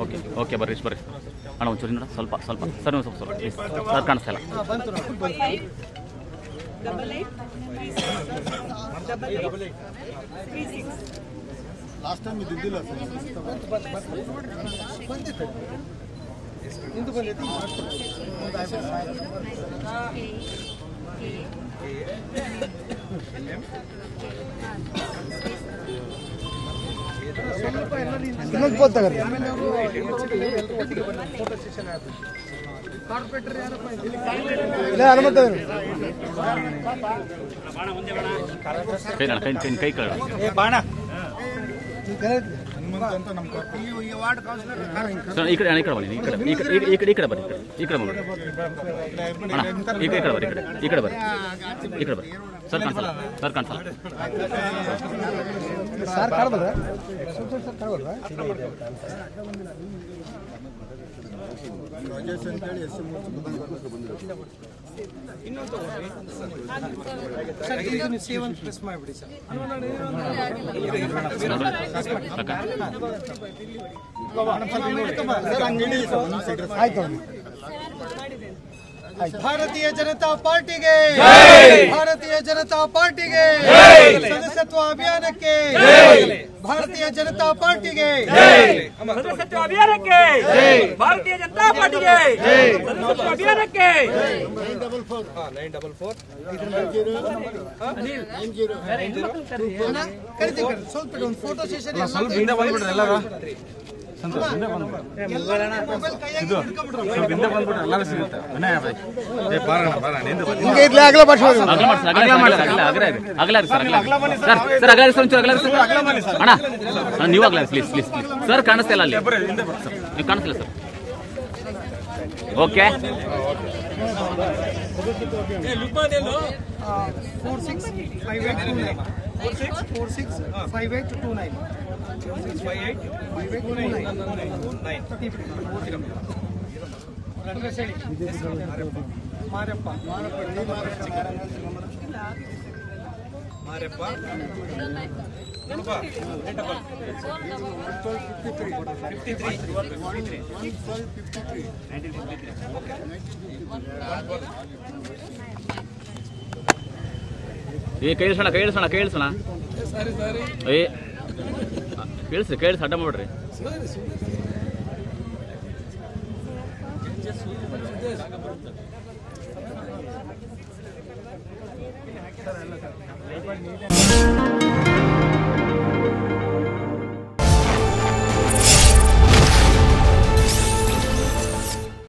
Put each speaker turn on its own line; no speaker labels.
Okay okay ಬರ್ರಿ ಅಣ್ಣ ಒಂಚೂರು ನೋಡ ಸ್ವಲ್ಪ ಸ್ವಲ್ಪ ಸರ್ ನೀವು ಸ್ವಲ್ಪ ಪ್ಲೀಸ್ ಸರ್ ಕಾಣಿಸ್ತಾ ಇಲ್ಲ.
ಲಾಸ್ಟ್ ಟೈಮ್ ಇದ್ದಿಲ್ಲ ಇಂದು ಬಂದೈತಿ ಇನ್ನೊಂದು ಪೋತ್ ತಗರಿ ಫೋಟೋ ಸೆಷನ್ ಆಯ್ತು. ಕಾರ್ಪೊರೇಟರ್ ಯಾರಪ್ಪ ಇಲ್ಲ ಹನುಮಂತ
ಕೈ ಕೈ
ಬಾಣ
ಈ ಕಡೆ ಬನ್ನಿ ಈ ಕಡೆ ಬನ್ನಿ ಈ ಕಡೆ ಬರ್ರಿ ಈ ಕಡೆ ಬರ್ರಿ ಸರ್ ಕಾಣಿಸಲ್ಲ
ಸರ್ ಕಾಣಬಲ್ಲ ಸರ್ ಕಾಣಬಲ್ಲ ರಾಜೇಶ್ ಅಂತೇಳಿ ಎಸ್ ಸೇವನ್ ಪ್ರೆಸ್ ಮಾಡಿಬಿಡಿ ಸರ್. ಆಯ್ತು. ಭಾರತೀಯ ಜನತಾ ಪಾರ್ಟಿಗೆ ಭಾರತೀಯ ಜನತಾ ಪಾರ್ಟಿಗೆ ಸದಸ್ಯತ್ವ ಅಭಿಯಾನಕ್ಕೆ ಭಾರತೀಯ ಜನತಾ ಪಾರ್ಟಿಗೆ
ಸದಸ್ಯತ್ವ ಅಭಿಯಾನಕ್ಕೆ ಭಾರತೀಯ ಜನತಾ ಪಾರ್ಟಿಗೆ ಸದಸ್ಯತ್ವ ಅಭಿಯಾನಕ್ಕೆ
944 ಸ್ವಲ್ಪ ಒಂದು ಫೋಟೋ ಸೆಷನ್
ಸ್ವಲ್ಪ ಹಿಂದೆ ಬಂದ್ಬಿಡ್ರಿ ಎಲ್ಲರೂ ಎಲ್ಲರೂ ಸಿಗುತ್ತೆ
ನೀವು ಆಗ್ಲ ಪ್ಲೀಸ್ ಪ್ಲೀಸ್ ಸರ್ ಕಾಣಿಸ್ತಾ ಇಲ್ಲ ಅಲ್ಲಿ ನೀವು ಕಾಣಿಸ್ತಿಲ್ಲ ಸರ್. ಓಕೆ 53 ಕೈ ಇಳಿಸೋಣ ಏ ಕೇಳಿಸಿ ಅಡ್ಡ ಮಾಡ್ಬಿಡ್ರಿ.